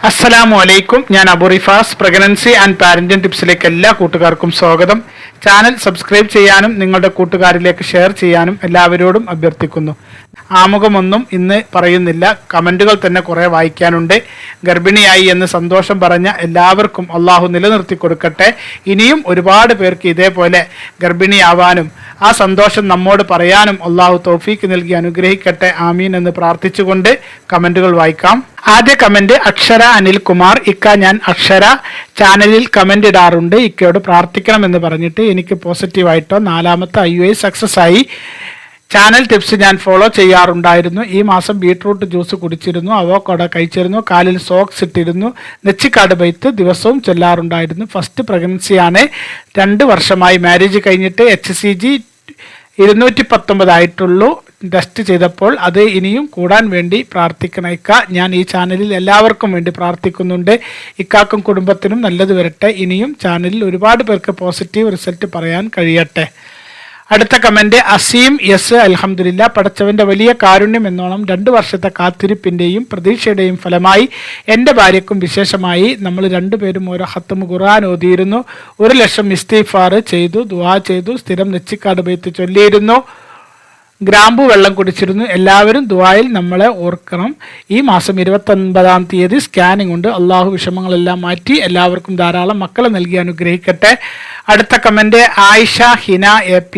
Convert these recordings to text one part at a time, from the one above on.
അസ്സലാമു അലൈക്കും. ഞാൻ Abu Rifas. Pregnancy and parenting ടിപ്സിലേക്ക് എല്ലാ കൂട്ടുകാർക്കും സ്വാഗതം. ചാനൽ സബ്സ്ക്രൈബ് ചെയ്യാനും നിങ്ങളുടെ കൂട്ടുകാരിലേക്ക് ഷെയർ ചെയ്യാനും എല്ലാവരോടും അഭ്യർത്ഥിക്കുന്നു. ആമുഖമൊന്നും ഇന്ന് പറയുന്നില്ല, കമൻറ്റുകൾ തന്നെ കുറേ വായിക്കാനുണ്ട്. ഗർഭിണിയായി എന്ന് സന്തോഷം പറഞ്ഞ എല്ലാവർക്കും അള്ളാഹു നിലനിർത്തി കൊടുക്കട്ടെ. ഇനിയും ഒരുപാട് പേർക്ക് ഇതേപോലെ ഗർഭിണിയാവാനും ആ സന്തോഷം നമ്മോട് പറയാനും അള്ളാഹു തൗഫീക്ക് നൽകി അനുഗ്രഹിക്കട്ടെ. ആമീൻ എന്ന് പ്രാർത്ഥിച്ചുകൊണ്ട് കമൻറ്റുകൾ വായിക്കാം. ആദ്യ കമന്റ് അക്ഷര അനിൽകുമാർ. ഇക്ക, ഞാൻ അക്ഷര ചാനലിൽ കമന്റ് ഇടാറുണ്ട്. ഇക്കയോട് പ്രാർത്ഥിക്കണമെന്ന് പറഞ്ഞിട്ട് എനിക്ക് പോസിറ്റീവായിട്ടോ 4ാമത്തെ IUI സക്സസ് ആയി. ചാനൽ ടിപ്സ് ഞാൻ ഫോളോ ചെയ്യാറുണ്ടായിരുന്നു. ഈ മാസം ബീട്രൂട്ട് ജ്യൂസ് കുടിച്ചിരുന്നു, അവോക്കാഡോ കഴിച്ചിരുന്നു, കാലിൽ സോക്സ് ഇട്ടിരുന്നു, നെച്ചിക്കാട് ബൈത്ത് ദിവസവും ചൊല്ലാറുണ്ടായിരുന്നു. ഫസ്റ്റ് പ്രഗ്നൻസിയാണ്. 2 വർഷമായി. മാരേജ് കഴിഞ്ഞിട്ട് HCG 219 ആയിട്ടുള്ളൂ. ടെസ്റ്റ് ചെയ്തപ്പോൾ അത് ഇനിയും കൂടാൻ വേണ്ടി പ്രാർത്ഥിക്കണം ഇക്ക. ഞാൻ ഈ ചാനലിൽ എല്ലാവർക്കും വേണ്ടി പ്രാർത്ഥിക്കുന്നുണ്ട്. ഇക്കാക്കും കുടുംബത്തിനും നല്ലത് വരട്ടെ. ഇനിയും ചാനലിൽ ഒരുപാട് പേർക്ക് പോസിറ്റീവ് റിസൾട്ട് പറയാൻ കഴിയട്ടെ. അടുത്ത കമന്റ് അസീം എസ്. അൽഹംദുലില്ലാ, പടച്ചവന്റെ വലിയ കാരുണ്യം എന്നോണം 2 വർഷത്തെ കാത്തിരിപ്പിന്റെയും പ്രതീക്ഷയുടെയും ഫലമായി എൻ്റെ ഭാര്യയ്ക്കും വിശേഷമായി നമ്മൾ 2 പേരും ഓരോ ഖത്മ് ഖുർആൻ ഓതിയിരുന്നു. 1 ലക്ഷം ഇസ്തിഗ്ഫാർ ചെയ്തു, ദുആ ചെയ്തു, സ്ഥിരം നെച്ചിക്കാട് ബൈത്ത് ചൊല്ലിയിരുന്നു, ഗ്രാമ്പു വെള്ളം കുടിച്ചിരുന്നു. എല്ലാവരും ദുആയിൽ നമ്മളെ ഓർക്കണം. ഈ മാസം 29-ാം തീയതി സ്കാനിംഗ് ഉണ്ട്. അള്ളാഹു വിഷമങ്ങളെല്ലാം മാറ്റി എല്ലാവർക്കും ധാരാളം മക്കളെ നൽകി അനുഗ്രഹിക്കട്ടെ. അടുത്ത കമന്റ് ആയിഷ ഹിന AP.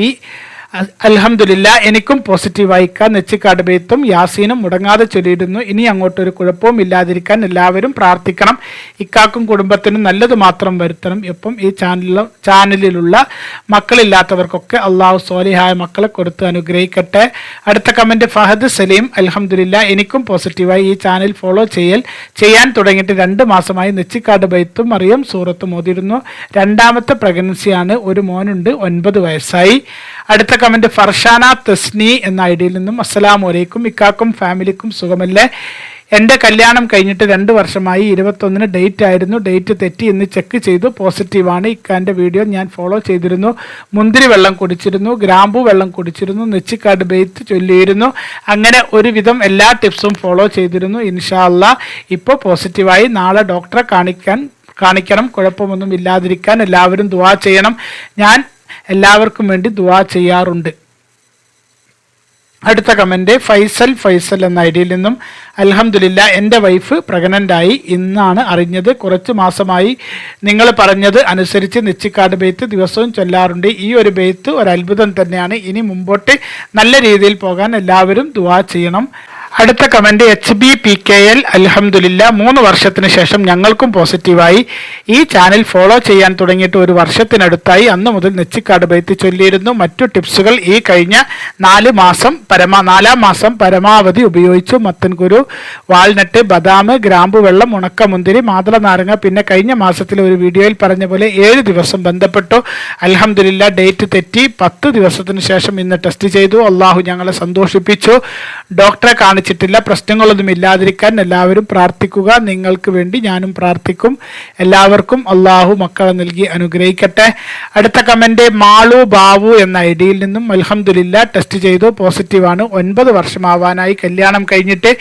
അൽഹംദുലില്ലാ, എനിക്കും പോസിറ്റീവായിക്കാൻ നെച്ചിക്കാട് ബൈത്തും യാസീനും മുടങ്ങാതെ ചൊല്ലിയിരുന്നു. ഇനി അങ്ങോട്ടൊരു കുഴപ്പവും ഇല്ലാതിരിക്കാൻ എല്ലാവരും പ്രാർത്ഥിക്കണം. ഇക്കാക്കും കുടുംബത്തിനും നല്ലത് മാത്രം വരുത്തണം. ഒപ്പം ഈ ചാനലിലുള്ള മക്കളില്ലാത്തവർക്കൊക്കെ അള്ളാഹു സ്വാലിഹായ മക്കളെ കൊടുത്ത് അനുഗ്രഹിക്കട്ടെ. അടുത്ത കമന്റ് ഫഹദ് സലീം. അൽഹംദുലില്ലാ, എനിക്കും പോസിറ്റീവായി. ഈ ചാനൽ ഫോളോ ചെയ്യാൻ തുടങ്ങിയിട്ട് 2 മാസമായി. നെച്ചിക്കാട് ബൈത്തും മറിയം സൂറത്തും ഓതിയിരുന്നു. 2ാമത്തെ പ്രഗ്നൻസിയാണ്. ഒരു മോനുണ്ട്, 9 വയസ്സായി. അടുത്ത കമന്റ് ഫർഷാന തസ്നി എന്ന ഐഡിയിൽ നിന്നും അസ്സലാമു അലൈക്കും, ഇക്കാക്കും ഫാമിലിക്കും സുഖമല്ലേ? എൻ്റെ കല്യാണം കഴിഞ്ഞിട്ട് 2 വർഷമായി. 21-ന് ഡേറ്റ് ആയിരുന്നു. ഡേറ്റ് തെറ്റി എന്ന് ചെക്ക് ചെയ്തു. പോസിറ്റീവാണ്. ഇക്കാൻ്റെ വീഡിയോ ഞാൻ ഫോളോ ചെയ്തിരുന്നു. മുന്തിരി വെള്ളം കുടിച്ചിരുന്നു, ഗ്രാമ്പു വെള്ളം കുടിച്ചിരുന്നു, നെച്ചിക്കാട് ബൈത്ത് ചൊല്ലിയിരുന്നു. അങ്ങനെ ഒരുവിധം എല്ലാ ടിപ്സും ഫോളോ ചെയ്തിരുന്നു. ഇൻഷാ അല്ലാ ഇപ്പോൾ പോസിറ്റീവായി. നാളെ ഡോക്ടറെ കാണിക്കണം. കുഴപ്പമൊന്നും ഇല്ലാതിരിക്കാൻ എല്ലാവരും ദുആ ചെയ്യണം. ഞാൻ എല്ലാവർക്കും വേണ്ടി ദുആ ചെയ്യാറുണ്ട്. അടുത്ത കമന്റ് ഫൈസൽ എന്ന ഐഡിയിൽ നിന്നും അൽഹംദുലില്ലാ, എൻ്റെ വൈഫ് പ്രഗ്നൻ്റായി. ഇന്നാണ് അറിഞ്ഞത്. കുറച്ച് മാസമായി നിങ്ങൾ പറഞ്ഞത് അനുസരിച്ച് നെച്ചിക്കാട് ബൈത്ത് ദിവസവും ചൊല്ലാറുണ്ട്. ഈ ഒരു ബൈത്ത് ഒരു അത്ഭുതം തന്നെയാണ്. ഇനി മുമ്പോട്ട് നല്ല രീതിയിൽ പോകാൻ എല്ലാവരും ദുആ ചെയ്യണം. അടുത്ത കമന്റ് HBPKL. അൽഹംദുലില്ലാ, 3 വർഷത്തിന് ശേഷം ഞങ്ങൾക്കും പോസിറ്റീവായി. ഈ ചാനൽ ഫോളോ ചെയ്യാൻ തുടങ്ങിയിട്ട് 1 വർഷത്തിനടുത്തായി. അന്ന് മുതൽ നെച്ചിക്കാട് ബൈത്ത് ചൊല്ലിയിരുന്നു. മറ്റു ടിപ്സുകൾ ഈ കഴിഞ്ഞ 4 മാസം 4-ാം മാസം പരമാവധി ഉപയോഗിച്ചു. മത്തൻകുരു, വാൾനട്ട്, ബദാം, ഗ്രാമ്പു വെള്ളം, ഉണക്കമുന്തിരി, മാതള നാരങ്ങ. പിന്നെ കഴിഞ്ഞ മാസത്തിലെ ഒരു വീഡിയോയിൽ പറഞ്ഞ പോലെ 7 ദിവസം ബന്ധപ്പെട്ടു. അൽഹംദുലില്ലാ, ഡേറ്റ് തെറ്റി. 10 ദിവസത്തിന് ശേഷം ഇന്ന് ടെസ്റ്റ് ചെയ്തു. അള്ളാഹു ഞങ്ങളെ സന്തോഷിപ്പിച്ചു. ഡോക്ടറെ കാണിച്ചിട്ടില്ല. പ്രശ്നങ്ങളൊന്നും ഇല്ലാതിരിക്കാൻ എല്ലാവരും പ്രാർത്ഥിക്കുക. നിങ്ങൾക്ക് വേണ്ടി ഞാനും പ്രാർത്ഥിക്കും. എല്ലാവർക്കും അള്ളാഹു മക്കളെ നൽകി അനുഗ്രഹിക്കട്ടെ. അടുത്ത കമന്റ് മാളു ബാബു എന്ന ഐഡിയിൽ നിന്നും അൽഹംദുലില്ലാ, ടെസ്റ്റ് ചെയ്തു, പോസിറ്റീവാണ്. 9 വർഷമാവാനായി. കല്യാണം കഴിഞ്ഞിട്ട്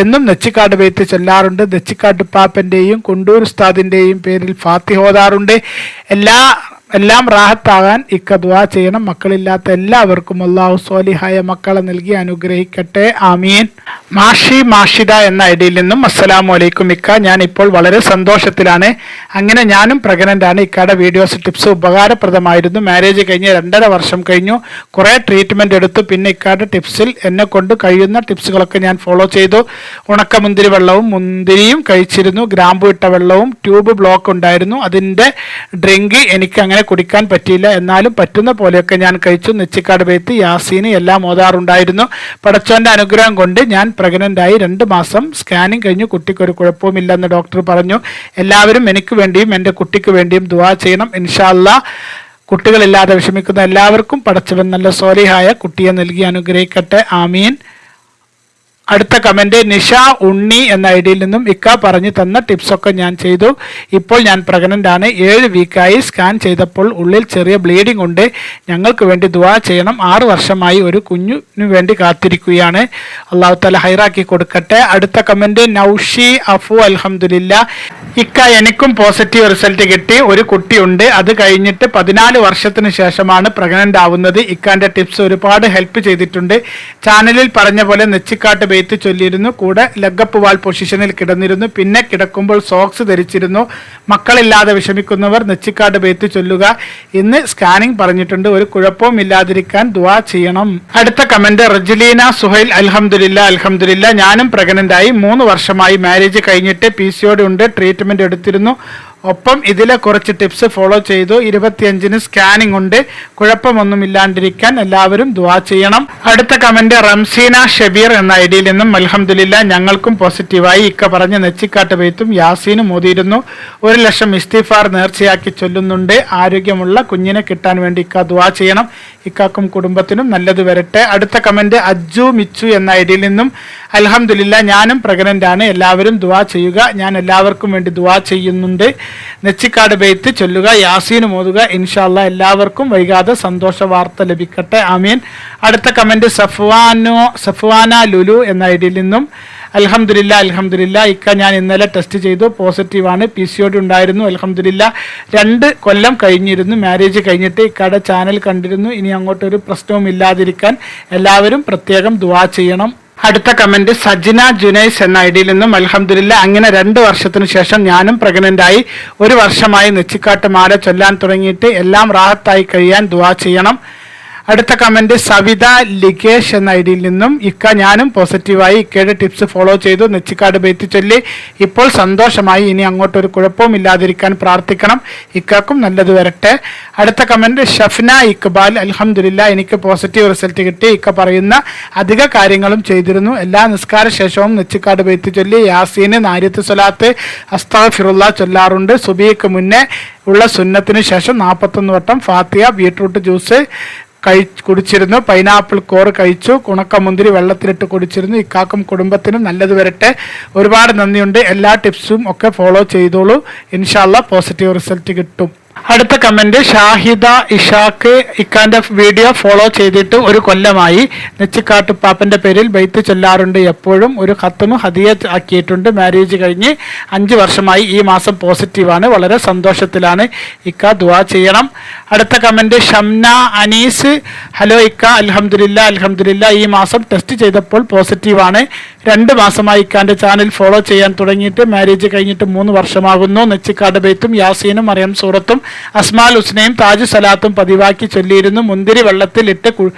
എന്നും നെച്ചിക്കാട് ബൈത്ത് ചൊല്ലാറുണ്ട്. നെച്ചിക്കാട് പാപ്പൻ്റെയും കുണ്ടൂർ ഉസ്താദിൻ്റെയും പേരിൽ ഫാത്തിഹ ഓതാറുണ്ട്. എല്ലാം റാഹത്താകാൻ ഇക്ക ദുആ ചെയ്യണം. മക്കളില്ലാത്ത എല്ലാവർക്കും അല്ലാഹു സ്വാലിഹായ മക്കളെ നൽകി അനുഗ്രഹിക്കട്ടെ. ആമീൻ. മാഷിദ എന്ന ഐഡിയിൽ നിന്നും അസ്സലാമു അലൈക്കും ഇക്ക, ഞാൻ ഇപ്പോൾ വളരെ സന്തോഷത്തിലാണ്. അങ്ങനെ ഞാനും പ്രഗ്നൻ്റ് ആണ്. ഇക്കയുടെ വീഡിയോസ് ടിപ്സ് ഉപകാരപ്രദമായിരുന്നു. മാരേജ് കഴിഞ്ഞ് 2.5 വർഷം കഴിഞ്ഞു. കുറേ ട്രീറ്റ്മെൻറ്റ് എടുത്തു. പിന്നെ ഇക്കയുടെ ടിപ്സിൽ എന്നെ കൊണ്ട് കഴിയുന്ന ടിപ്സുകളൊക്കെ ഞാൻ ഫോളോ ചെയ്തു. ഉണക്കമുന്തിരി വെള്ളവും മുന്തിരിയും കഴിച്ചിരുന്നു. ഗ്രാമ്പു ഇട്ട വെള്ളവും ട്യൂബ് ബ്ലോക്ക് ഉണ്ടായിരുന്നു. അതിൻ്റെ ഡ്രിങ്ക് എനിക്ക് അങ്ങനെ കുടിക്കാൻ പറ്റിയില്ല. എന്നാലും പറ്റുന്ന പോലെയൊക്കെ ഞാൻ കഴിച്ചു. നെച്ചിക്കാട് ബൈത്ത്, യാസീന് എല്ലാം ഓതാറുണ്ടായിരുന്നു. പടച്ചോന്റെ അനുഗ്രഹം കൊണ്ട് ഞാൻ പ്രഗ്നൻ്റായി. 2 മാസം സ്കാനിങ് കഴിഞ്ഞു. കുട്ടിക്കൊരു കുഴപ്പവുമില്ലെന്ന് ഡോക്ടർ പറഞ്ഞു. എല്ലാവരും എനിക്ക് വേണ്ടിയും എൻ്റെ കുട്ടിക്ക് വേണ്ടിയും ദുആ ചെയ്യണം. ഇൻഷാ അല്ലാ, കുട്ടികളില്ലാതെ വിഷമിക്കുന്ന എല്ലാവർക്കും പടച്ചവൻ നല്ല സ്വാലിഹായ കുട്ടിയെ നൽകി അനുഗ്രഹിക്കട്ടെ. ആമീൻ. അടുത്ത കമന്റ് നിഷ ഉണ്ണി എന്ന ഐഡിയിൽ നിന്നും ഇക്ക പറഞ്ഞു തന്ന ടിപ്സൊക്കെ ഞാൻ ചെയ്തു. ഇപ്പോൾ ഞാൻ പ്രഗ്നന്റ് ആണ്. 7 വീക്കായി. സ്കാൻ ചെയ്തപ്പോൾ ഉള്ളിൽ ചെറിയ ബ്ലീഡിംഗ് ഉണ്ട്. ഞങ്ങൾക്ക് വേണ്ടി ദുആ ചെയ്യണം. 6 വർഷമായി ഒരു കുഞ്ഞിനു വേണ്ടി കാത്തിരിക്കുകയാണ്. അള്ളാഹു തആല ഹൈറാക്കി കൊടുക്കട്ടെ. അടുത്ത കമന്റ് നൗഷി അഫു അൽഹംദുലില്ലാ. ഇക്ക എനിക്കും പോസിറ്റീവ് റിസൾട്ട് കിട്ടി. ഒരു കുട്ടിയുണ്ട്. അത് കഴിഞ്ഞിട്ട് 14 വർഷത്തിന് ശേഷമാണ് പ്രഗ്നന്റ് ആവുന്നത്. ഇക്കാന്റെ ടിപ്സ് ഒരുപാട് ഹെൽപ്പ് ചെയ്തിട്ടുണ്ട്. ചാനലിൽ പറഞ്ഞ പോലെ നെച്ചിക്കാട്ട് ബെയ്ത്ത് ചൊല്ലിയിരുന്നു. കൂടെ ലഗപ്പ് വാൾ പൊസിഷനിൽ കിടന്നിരുന്നു. പിന്നെ കിടക്കുമ്പോൾ സോക്സ് ധരിച്ചിരുന്നു. മക്കളില്ലാതെ വിഷമിക്കുന്നവർ നെച്ചിക്കാട്ട് ബെയ്ത്ത് ചൊല്ലുക. ഇന്ന് സ്കാനിംഗ് പറഞ്ഞിട്ടുണ്ട്. ഒരു കുഴപ്പവും ഇല്ലാതിരിക്കാൻ ദുആ ചെയ്യണം. അടുത്ത കമന്റ് റജലീന സുഹൈൽ അൽഹംദുലില്ലാ അൽഹംദുലില്ലാ. ഞാനും പ്രഗ്നന്റ് ആയി. 3 വർഷമായി. മാരേജ് കഴിഞ്ഞിട്ട് PCOD ഉണ്ട്. ട്രീറ്റ്മെന്റ് എടുത്തിരുന്നു. ഒപ്പം ഇതിലെ കുറച്ച് ടിപ്സ് ഫോളോ ചെയ്തു. 25-ന് സ്കാനിംഗ് ഉണ്ട്. കുഴപ്പമൊന്നുമില്ലാണ്ടിരിക്കാൻ എല്ലാവരും ദുആ ചെയ്യണം. അടുത്ത കമന്റ് റംസീന ഷബീർ എന്ന ഐഡിയിൽ നിന്നും അൽഹംദുലില്ലാ ഞങ്ങൾക്കും പോസിറ്റീവായി. ഇക്ക പറഞ്ഞ നെച്ചിക്കാട്ട് ബെയ്ത്തും യാസീനും ഓതിയിരുന്നു. 1 ലക്ഷം ഇസ്തിഗ്ഫാർ നേർച്ചയാക്കി ചൊല്ലുന്നുണ്ട്. ആരോഗ്യമുള്ള കുഞ്ഞിനെ കിട്ടാൻ വേണ്ടി ഇക്ക ദുആ ചെയ്യണം. ഇക്കാക്കും കുടുംബത്തിനും നല്ലത് വരട്ടെ. അടുത്ത കമന്റ് അജ്ജു മിച്ചു എന്ന ഐഡിയിൽ നിന്നും അൽഹംദുലില്ലാ ഞാനും പ്രഗ്നന്റ് ആണ്. എല്ലാവരും ദുആ ചെയ്യുക. ഞാൻ എല്ലാവർക്കും വേണ്ടി ദുആ ചെയ്യുന്നുണ്ട്. നെച്ചിക്കാട് ബെയ്ത്ത് ചൊല്ലുക. യാസീനും ഓതുക. ഇൻഷാ അല്ലാഹ് എല്ലാവർക്കും വൈകാതെ സന്തോഷ വാർത്ത ലഭിക്കട്ടെ. ആമീൻ. അടുത്ത കമന്റ് സഫ്വാന ലുലു എന്ന ഐഡിയിൽ നിന്നും അൽഹംദുലില്ലാ അൽഹംദുലില്ലാ. ഇക്ക ഞാൻ ഇന്നലെ ടെസ്റ്റ് ചെയ്തു. പോസിറ്റീവാണ്. PCOD ഉണ്ടായിരുന്നു. അൽഹംദുലില്ലാ 2 കൊല്ലം കഴിഞ്ഞിരുന്നു. മാരേജ് കഴിഞ്ഞിട്ട് ഇക്കയുടെ ചാനൽ കണ്ടിരുന്നു. ഇനി അങ്ങോട്ടൊരു പ്രശ്നവും ഇല്ലാതിരിക്കാൻ എല്ലാവരും പ്രത്യേകം ദുആ ചെയ്യണം. അടുത്ത കമന്റ് സജിന ജുനൈസ് എന്ന ഐഡിയിൽ നിന്നും അൽഹംദുലില്ലാ അങ്ങനെ 2 വർഷത്തിന് ശേഷം ഞാനും പ്രഗ്നന്റ് ആയി. 1 വർഷമായി നെച്ചിക്കാട്ട് മാല ചൊല്ലാൻ തുടങ്ങിയിട്ട് എല്ലാം റാഹത്തായി കഴിയാൻ ദുആ ചെയ്യണം. അടുത്ത കമന്റ് സവിത ലികേഷ് എന്ന ഐഡിയിൽ നിന്നും ഇക്ക ഞാനും പോസിറ്റീവായി. ഇക്കയുടെ ടിപ്സ് ഫോളോ ചെയ്തു. നെച്ചിക്കാട് ബെയ്ത്ത് ചൊല്ലി ഇപ്പോൾ സന്തോഷമായി. ഇനി അങ്ങോട്ടൊരു കുഴപ്പവും ഇല്ലാതിരിക്കാൻ പ്രാർത്ഥിക്കണം. ഇക്കാക്കും നല്ലത് വരട്ടെ. അടുത്ത കമന്റ് ഷഫ്ന ഇക്ബാൽ അൽഹംദുലില്ലാ എനിക്ക് പോസിറ്റീവ് റിസൾട്ട് കിട്ടി. ഇക്ക പറയുന്ന അധിക കാര്യങ്ങളും ചെയ്തിരുന്നു. എല്ലാ നിസ്കാര ശേഷവും നെച്ചിക്കാട് ബെയ്ത്ത് ചൊല്ലി യാസീന്, നാരിയത്ത് സ്വലാത്ത്, അസ്തഗ്ഫിറുല്ലാഹ് ചൊല്ലാറുണ്ട്. സുബഹിക്ക് മുന്നേ ഉള്ള സുന്നത്തിന് ശേഷം 41 വട്ടം ഫാത്തിഹ, ബീട്രൂട്ട് ജ്യൂസ് കുടിച്ചിരുന്നു. പൈനാപ്പിൾ കോറ് കഴിച്ചു. ഉണക്കമുന്തിരി വെള്ളത്തിലിട്ട് കുടിച്ചിരുന്നു. ഇക്കാക്കും കുടുംബത്തിനും നല്ലത് വരട്ടെ. ഒരുപാട് നന്ദിയുണ്ട്. എല്ലാ ടിപ്സും ഒക്കെ ഫോളോ ചെയ്തോളൂ. ഇൻഷാ അല്ലാഹ് പോസിറ്റീവ് റിസൾട്ട് കിട്ടും. അടുത്ത കമന്റ് ഷാഹിദ ഇഷാക്ക് ഇക്കാന്റെ വീഡിയോ ഫോളോ ചെയ്തിട്ട് 1 കൊല്ലമായി. നെച്ചിക്കാട്ട് പാപ്പന്റെ പേരിൽ ബെയ്ത്ത് ചൊല്ലാറുണ്ട്. എപ്പോഴും ഒരു ഖത്തമ് ഹദിയ ആക്കിയിട്ടുണ്ട്. മാരേജ് കഴിഞ്ഞ് 5 വർഷമായി. ഈ മാസം പോസിറ്റീവാണ്. വളരെ സന്തോഷത്തിലാണ്. ഇക്ക ദുആ ചെയ്യണം. അടുത്ത കമന്റ് ഷംന അനീസ് ഹലോ ഇക്ക അൽഹംദുലില്ലാ അൽഹംദുലില്ലാ ഈ മാസം ടെസ്റ്റ് ചെയ്തപ്പോൾ പോസിറ്റീവാണ്. 2 മാസമായി ഇക്കാന്റെ ചാനൽ ഫോളോ ചെയ്യാൻ തുടങ്ങിയിട്ട്. മാരേജ് കഴിഞ്ഞിട്ട് 3 വർഷമാകുന്നു. നെച്ചിക്കാട് ബെയ്ത്തും യാസീനും മറിയം സൂറത്തും അസ്മാൽ ഹുസ്നയും താജു സലാത്തും പതിവാക്കി ചൊല്ലിയിരുന്നു. മുന്തിരി വെള്ളത്തിൽ ഇട്ട്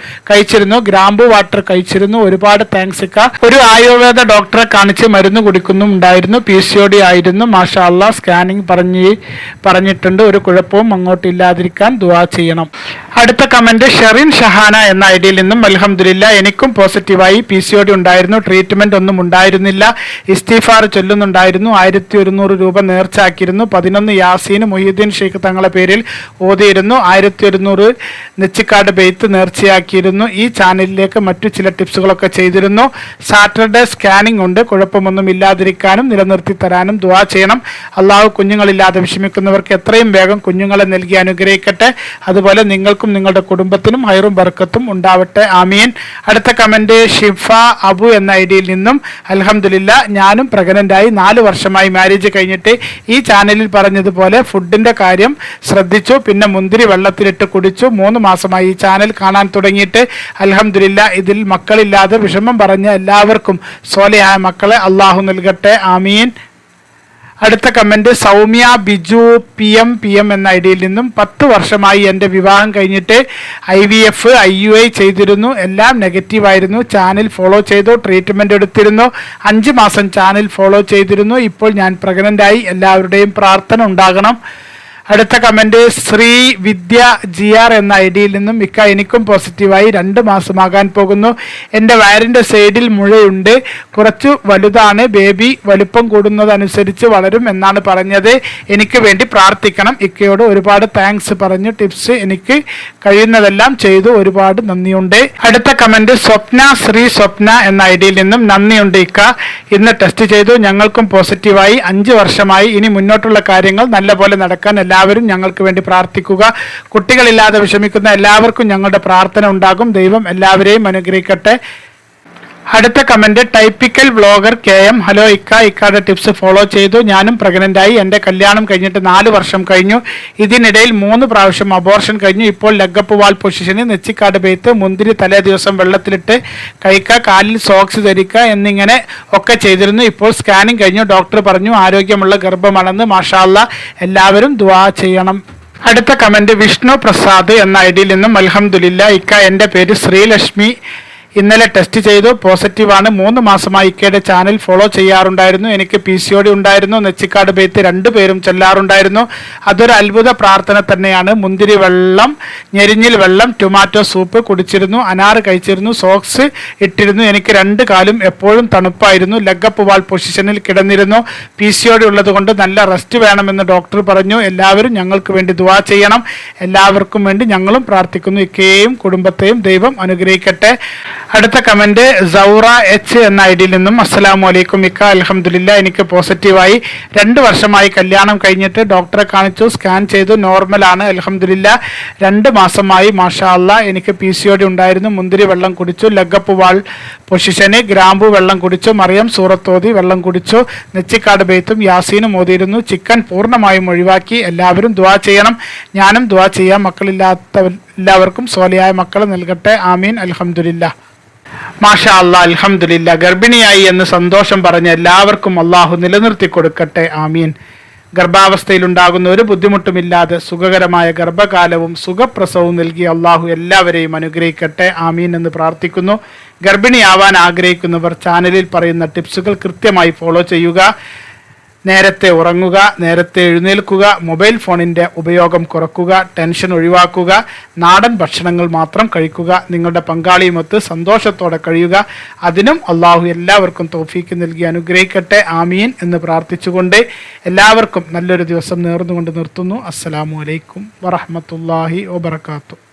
കഴിച്ചിരുന്നു. ഗ്രാമ്പു വാട്ടർ കഴിച്ചിരുന്നു. ഒരുപാട് താങ്ക്സ് ഇക്ക. ഒരു ആയുർവേദ ഡോക്ടറെ കാണിച്ച് മരുന്ന് കുടിക്കുന്നുണ്ടായിരുന്നു. PCOD ആയിരുന്നു. മാഷാ അല്ലാഹ് സ്കാനിങ് പറഞ്ഞിട്ടുണ്ട്. ഒരു കുഴപ്പവും അങ്ങോട്ട് ഇല്ലാതിരിക്കാൻ ദുആ ചെയ്യണം. അടുത്ത കമന്റ് ഷെറിൻ ഷഹാന എന്ന ഐഡിയിൽ നിന്നും അൽഹംദുലില്ലാ എനിക്കും പോസിറ്റീവായി. PCOD ഉണ്ടായിരുന്നു. ട്രീറ്റ്മെന്റ് ഒന്നും ഉണ്ടായിരുന്നില്ല. ഇസ്തിഗ്ഫാർ ചൊല്ലുന്നുണ്ടായിരുന്നു. 1100 രൂപ നേർച്ചാക്കിയിരുന്നു. 11 യാസീന് മുഹ്യിദ്ദീൻ ഷെയ്ഖ് തങ്ങളുടെ പേരിൽ ഓതിയിരുന്നു. 1100 നെച്ചിക്കാട് ബെയ്ത്ത് നേർച്ചയാക്കിയിരുന്നു. ഈ ചാനലിലേക്ക് മറ്റു ചില ടിപ്സുകളൊക്കെ ചെയ്തിരുന്നു. സാറ്റർഡേ സ്കാനിംഗ് ഉണ്ട്. കുഴപ്പമൊന്നും ഇല്ലാതിരിക്കാനും നിലനിർത്തി തരാനും ദുആ ചെയ്യണം. അള്ളാഹു കുഞ്ഞുങ്ങളില്ലാതെ വിഷമിക്കുന്നവർക്ക് എത്രയും വേഗം കുഞ്ഞുങ്ങളെ നൽകി അനുഗ്രഹിക്കട്ടെ. അതുപോലെ നിങ്ങൾക്കും നിങ്ങളുടെ കുടുംബത്തിനും ഹൈറും ബർക്കത്തും ഉണ്ടാവട്ടെ. ആമീൻ. അടുത്ത കമന്റ് ഷിഫ അബു എന്ന ഐഡിയിൽ നിന്നും അൽഹംദുലില്ലാ ഞാനും പ്രഗ്നന്റായി. 4 വർഷമായി. മാരേജ് കഴിഞ്ഞിട്ട് ഈ ചാനലിൽ പറഞ്ഞതുപോലെ ഫുഡിന്റെ കാര്യം ശ്രദ്ധിച്ചു. പിന്നെ മുന്തിരി വെള്ളത്തിലിട്ട് കുടിച്ചു. 3 മാസമായി ഈ ചാനൽ കാണാൻ തുടങ്ങിയിട്ട്. അൽഹംദുലില്ലാ ഇതിൽ മക്കളില്ലാതെ വിഷമം പറഞ്ഞ എല്ലാവർക്കും സ്വാലിഹായ മക്കളെ അള്ളാഹു നൽകട്ടെ. ആമീൻ. അടുത്ത കമന്റ് സൗമ്യ ബിജു PM എന്ന ഐഡിയിൽ നിന്നും 10 വർഷമായി എൻ്റെ വിവാഹം കഴിഞ്ഞിട്ട് IVF IUI ചെയ്തിരുന്നു. എല്ലാം നെഗറ്റീവായിരുന്നു. ചാനൽ ഫോളോ ചെയ്തു. ട്രീറ്റ്മെന്റ് എടുത്തിരുന്നു. 5 മാസം ചാനൽ ഫോളോ ചെയ്തിരുന്നു. ഇപ്പോൾ ഞാൻ പ്രഗ്നന്റായി. എല്ലാവരുടെയും പ്രാർത്ഥന ഉണ്ടാകണം. അടുത്ത കമന്റ് ശ്രീ വിദ്യ GR എന്ന ഐഡിയിൽ നിന്നും ഇക്ക എനിക്കും പോസിറ്റീവായി 2 മാസമാകാൻ പോകുന്നു. എൻ്റെ വയറിൻ്റെ സൈഡിൽ മുഴയുണ്ട്, കുറച്ചു വലുതാണ്. ബേബി വലുപ്പം കൂടുന്നതനുസരിച്ച് വളരും എന്നാണ് പറഞ്ഞത്. എനിക്ക് വേണ്ടി പ്രാർത്ഥിക്കണം. ഇക്കയോട് ഒരുപാട് താങ്ക്സ് പറഞ്ഞു. ടിപ്സ് എനിക്ക് കഴിയുന്നതെല്ലാം ചെയ്തു. ഒരുപാട് നന്ദിയുണ്ട്. അടുത്ത കമന്റ് ശ്രീ സ്വപ്ന എന്ന ഐഡിയിൽ നിന്നും നന്ദിയുണ്ട് ഇക്ക, ഇന്ന് ടെസ്റ്റ് ചെയ്തു, ഞങ്ങൾക്കും പോസിറ്റീവായി. 5 വർഷമായി. ഇനി മുന്നോട്ടുള്ള കാര്യങ്ങൾ നല്ലപോലെ നടക്കാൻ എല്ലാവരും ഞങ്ങൾക്ക് വേണ്ടി പ്രാർത്ഥിക്കുക. കുട്ടികളില്ലാതെ വിഷമിക്കുന്ന എല്ലാവർക്കും ഞങ്ങളുടെ പ്രാർത്ഥന ഉണ്ടാകും. ദൈവം എല്ലാവരെയും അനുഗ്രഹിക്കട്ടെ. അടുത്ത comment typical vlogger KM, hello ഇക്കയുടെ ടിപ്സ് ഫോളോ ചെയ്തു. ഞാനും പ്രഗ്നന്റായി. എൻ്റെ കല്യാണം കഴിഞ്ഞിട്ട് 4 വർഷം കഴിഞ്ഞു. ഇതിനിടയിൽ 3 പ്രാവശ്യം അബോർഷൻ കഴിഞ്ഞു. ഇപ്പോൾ ലെഗപ്പ് വാൾ പൊസിഷന്, നെച്ചിക്കാട് ബെയ്ത്ത്, മുന്തിരി തലേ ദിവസം വെള്ളത്തിലിട്ട് കഴിക്കുക, കാലിൽ സോക്സ് ധരിക്കുക എന്നിങ്ങനെ ഒക്കെ ചെയ്തിരുന്നു. ഇപ്പോൾ സ്കാനിങ് കഴിഞ്ഞു. ഡോക്ടർ പറഞ്ഞു ആരോഗ്യമുള്ള ഗർഭമാണെന്ന്. മാഷാ അല്ലാ, എല്ലാവരും ദുആ ചെയ്യണം. അടുത്ത കമന്റ് വിഷ്ണു പ്രസാദ് എന്ന ഐഡിയിൽ നിന്നും അൽഹംദുലില്ലാ ഇക്ക, എൻ്റെ പേര് ശ്രീലക്ഷ്മി. ഇന്നലെ ടെസ്റ്റ് ചെയ്തു, പോസിറ്റീവാണ്. 3 മാസമായി ഇക്കയുടെ ചാനൽ ഫോളോ ചെയ്യാറുണ്ടായിരുന്നു. എനിക്ക് PCOD ഉണ്ടായിരുന്നു. നെച്ചിക്കാട് ബെയ്ത്ത് 2 പേരും ചെല്ലാറുണ്ടായിരുന്നു. അതൊരു അത്ഭുത പ്രാർത്ഥന തന്നെയാണ്. മുന്തിരി വെള്ളം, ഞെരിഞ്ഞിൽ വെള്ളം, ടൊമാറ്റോ സൂപ്പ് കുടിച്ചിരുന്നു. അനാറ് കഴിച്ചിരുന്നു. സോക്സ് ഇട്ടിരുന്നു. എനിക്ക് 2 കാലും എപ്പോഴും തണുപ്പായിരുന്നു. ലെഗപ്പ് വാൾ പൊസിഷനിൽ കിടന്നിരുന്നു. PCOD ഉള്ളത് കൊണ്ട് നല്ല റെസ്റ്റ് വേണമെന്ന് ഡോക്ടർ പറഞ്ഞു. എല്ലാവരും ഞങ്ങൾക്ക് വേണ്ടി ദുആ ചെയ്യണം. എല്ലാവർക്കും വേണ്ടി ഞങ്ങളും പ്രാർത്ഥിക്കുന്നു. ഇക്കയെയും കുടുംബത്തെയും ദൈവം അനുഗ്രഹിക്കട്ടെ. അടുത്ത കമന്റ് സൗറ H എന്ന ഐഡിയിൽ നിന്നും അസ്സലാമു അലൈക്കും ഇക്ക, അൽഹംദുലില്ലാ എനിക്ക് പോസിറ്റീവായി. 2 വർഷമായി കല്യാണം കഴിഞ്ഞിട്ട്. ഡോക്ടറെ കാണിച്ചു, സ്കാൻ ചെയ്തു, നോർമലാണ് അൽഹംദുലില്ലാ. 2 മാസമായി. മാഷാ അല്ലാ, എനിക്ക് PCOD ഉണ്ടായിരുന്നു. മുന്തിരി വെള്ളം കുടിച്ചു. ലെഗപ്പ് വാൾ പൊസിഷന്, ഗ്രാമ്പു വെള്ളം കുടിച്ചു. മറിയം സൂറത്തോതി വെള്ളം കുടിച്ചു. നെച്ചിക്കാട് ബെയ്ത്തും യാസീനും ഓതിയിരുന്നു. ചിക്കൻ പൂർണ്ണമായും ഒഴിവാക്കി. എല്ലാവരും ദുആ ചെയ്യണം. ഞാനും ദുആ ചെയ്യാം. മക്കളില്ലാത്ത എല്ലാവർക്കും സ്വാലിഹായ മക്കളെ നൽകട്ടെ. ആമീൻ. അൽഹംദുലില്ലാ. മാഷാ അല്ലാ, അൽഹംദുലില്ലാ. ഗർഭിണിയായി എന്ന് സന്തോഷം പറഞ്ഞ എല്ലാവർക്കും അള്ളാഹു നിലനിർത്തി കൊടുക്കട്ടെ. ആമീൻ. ഗർഭാവസ്ഥയിലുണ്ടാകുന്ന ഒരു ബുദ്ധിമുട്ടുമില്ലാതെ സുഖകരമായ ഗർഭകാലവും സുഖപ്രസവവും നൽകി അള്ളാഹു എല്ലാവരെയും അനുഗ്രഹിക്കട്ടെ. ആമീൻ എന്ന് പ്രാർത്ഥിക്കുന്നു. ഗർഭിണിയാവാൻ ആഗ്രഹിക്കുന്നവർ ചാനലിൽ പറയുന്ന ടിപ്സുകൾ കൃത്യമായി ഫോളോ ചെയ്യുക. നേരത്തെ ഉറങ്ങുക, നേരത്തെ എഴുന്നേൽക്കുക, മൊബൈൽ ഫോണിൻ്റെ ഉപയോഗം കുറക്കുക, ടെൻഷൻ ഒഴിവാക്കുക, നാടൻ ഭക്ഷണങ്ങൾ മാത്രം കഴിക്കുക, നിങ്ങളുടെ പങ്കാളിയുമൊത്ത് സന്തോഷത്തോടെ കഴിയുക. അതിനും അള്ളാഹു എല്ലാവർക്കും തൗഫീക്ക് നൽകി അനുഗ്രഹിക്കട്ടെ. ആമീൻ എന്ന് പ്രാർത്ഥിച്ചുകൊണ്ട് എല്ലാവർക്കും നല്ലൊരു ദിവസം നേർന്നുകൊണ്ട് നിർത്തുന്നു. അസ്സലാമു അലൈക്കും വറഹ്മത്തുള്ളാഹി വബറകാതുഹു.